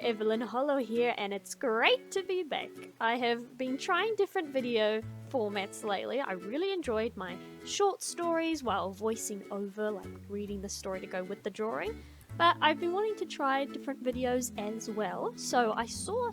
Evelyn Hollow here, and it's great to be back. I have been trying different video formats lately. I really enjoyed my short stories while voicing over, like reading the story to go with the drawing, but I've been wanting to try different videos as well. So I saw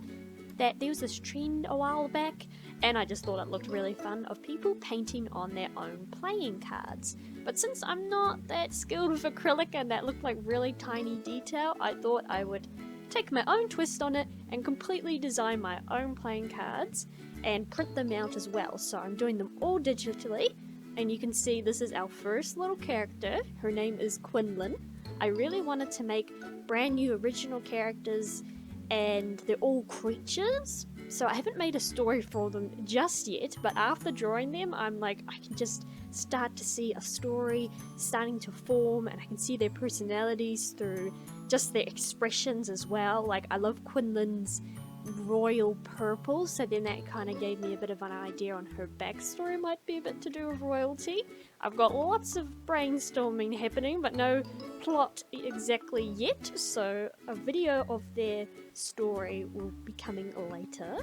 that there was this trend a while back, and I just thought it looked really fun, of people painting on their own playing cards. But since I'm not that skilled with acrylic and that looked like really tiny detail, I thought I would take my own twist on it and completely design my own playing cards and print them out as well. So I'm doing them all digitally, and you can see this is our first little character. Her name is Quinlan. I really wanted to make brand new original characters, and they're all creatures, so I haven't made a story for them just yet, but after drawing them I'm like, I can just start to see a story starting to form, and I can see their personalities through just their expressions as well. Like, I love Quinlan's royal purple, so then that kind of gave me a bit of an idea on her backstory might be a bit to do with royalty. I've got lots of brainstorming happening, but no plot exactly yet, so a video of their story will be coming later.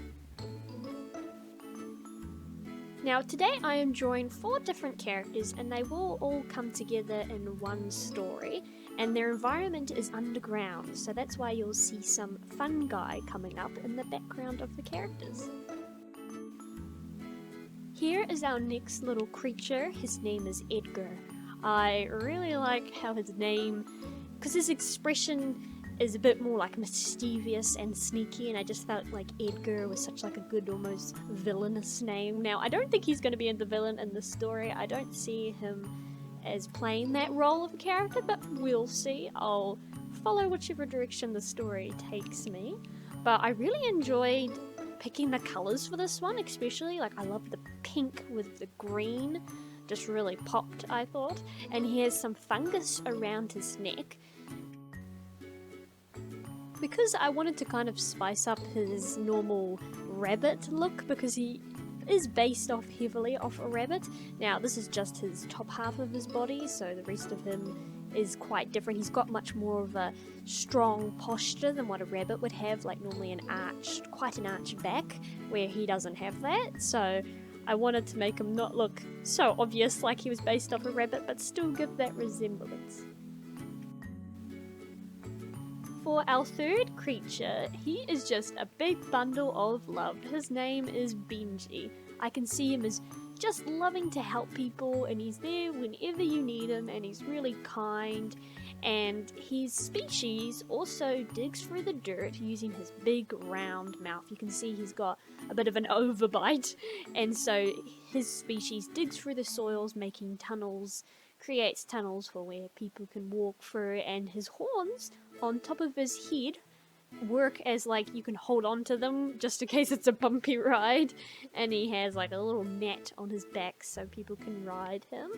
Now today I am drawing 4 different characters, and they will all come together in one story, and their environment is underground, so that's why you'll see some fungi coming up in the background of the characters. Here is our next little creature. His name is Edgar. I really like how his name, because his expression is a bit more like mischievous and sneaky, and I just felt like Edgar was such like a good, almost villainous name. Now I don't think he's going to be the villain in the story. I don't see him as playing that role of a character, but we'll see. I'll follow whichever direction the story takes me. But I really enjoyed picking the colours for this one, especially. Like, I love the pink with the green, just really popped, I thought. And he has some fungus around his neck, because I wanted to kind of spice up his normal rabbit look, because he is based off heavily off a rabbit. Now this is just his top half of his body, so the rest of him is quite different. He's got much more of a strong posture than what a rabbit would have, like normally quite an arched back, where he doesn't have that. So I wanted to make him not look so obvious like he was based off a rabbit, but still give that resemblance. For our third creature, he is just a big bundle of love. His name is Benji. I can see him as just loving to help people, and he's there whenever you need him, and he's really kind. And his species also digs through the dirt using his big round mouth. You can see he's got a bit of an overbite, and so his species digs through the soils, making tunnels, creates tunnels for where people can walk through, and his horns on top of his head work as like you can hold on to them just in case it's a bumpy ride, and he has like a little mat on his back so people can ride him.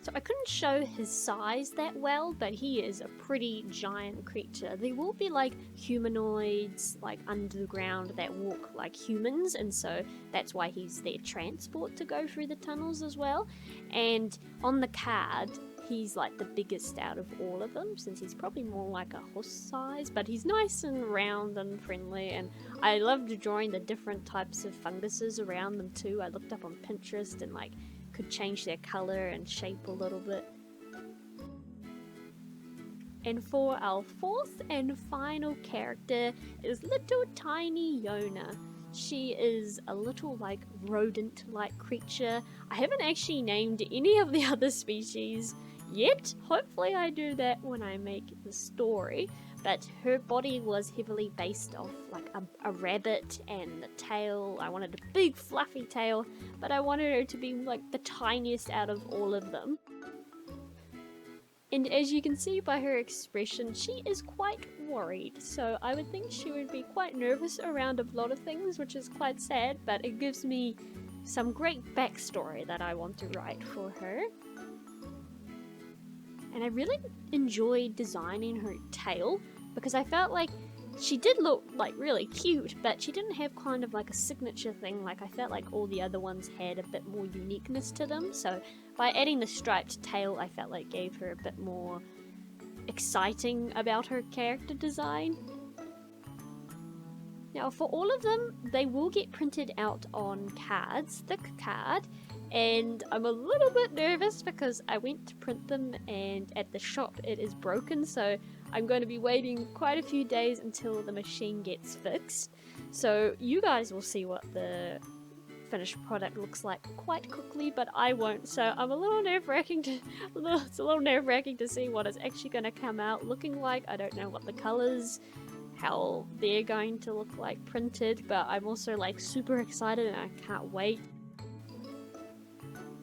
So I couldn't show his size that well, but he is a pretty giant creature. There will be like humanoids like underground that walk like humans, and so that's why he's their transport to go through the tunnels as well. And on the card, he's like the biggest out of all of them, since he's probably more like a horse size, but he's nice and round and friendly, and I loved drawing the different types of funguses around them too. I looked up on Pinterest and like could change their colour and shape a little bit. And for our fourth and final character is little tiny Yonah. She is a little like rodent-like creature. I haven't actually named any of the other species yet. Hopefully I do that when I make the story, but her body was heavily based off like a rabbit, and the tail, I wanted a big fluffy tail, but I wanted her to be like the tiniest out of all of them. And as you can see by her expression, she is quite worried, so I would think she would be quite nervous around a lot of things, which is quite sad, but it gives me some great backstory that I want to write for her. And I really enjoyed designing her tail, because I felt like she did look like really cute, but she didn't have kind of like a signature thing. Like, I felt like all the other ones had a bit more uniqueness to them, so by adding the striped tail I felt like gave her a bit more exciting about her character design. Now for all of them, they will get printed out on cards, thick card, and I'm a little bit nervous because I went to print them and at the shop it is broken, so I'm going to be waiting quite a few days until the machine gets fixed. So you guys will see what the finished product looks like quite quickly, but I won't, so I'm a little nerve-wracking to it's a little nerve-wracking to see what it's actually going to come out looking like. I don't know what the colors, how they're going to look like printed, but I'm also like super excited and I can't wait.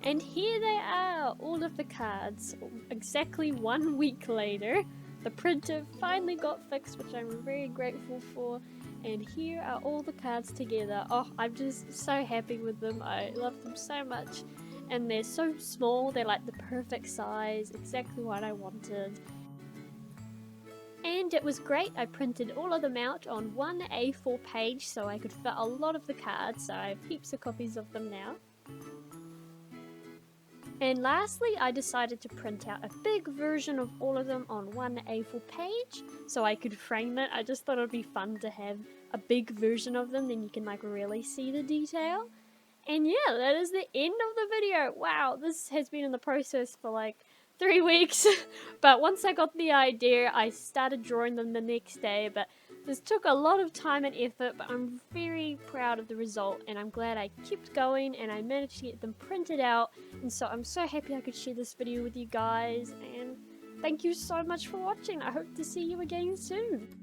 And here they are, all of the cards. Exactly 1 week later, the printer finally got fixed, which I'm very grateful for. And here are all the cards together. Oh, I'm just so happy with them. I love them so much. And they're so small, they're like the perfect size, exactly what I wanted. And it was great, I printed all of them out on one A4 page so I could fit a lot of the cards, so I have heaps of copies of them now. And lastly, I decided to print out a big version of all of them on one A4 page so I could frame it. I just thought it would be fun to have a big version of them, then you can like really see the detail. And yeah, that is the end of the video. Wow, this has been in the process for like 3 weeks. But once I got the idea, I started drawing them the next day. But this took a lot of time and effort, but I'm very proud of the result. And I'm glad I kept going and I managed to get them printed out. And so I'm so happy I could share this video with you guys. And thank you so much for watching. I hope to see you again soon.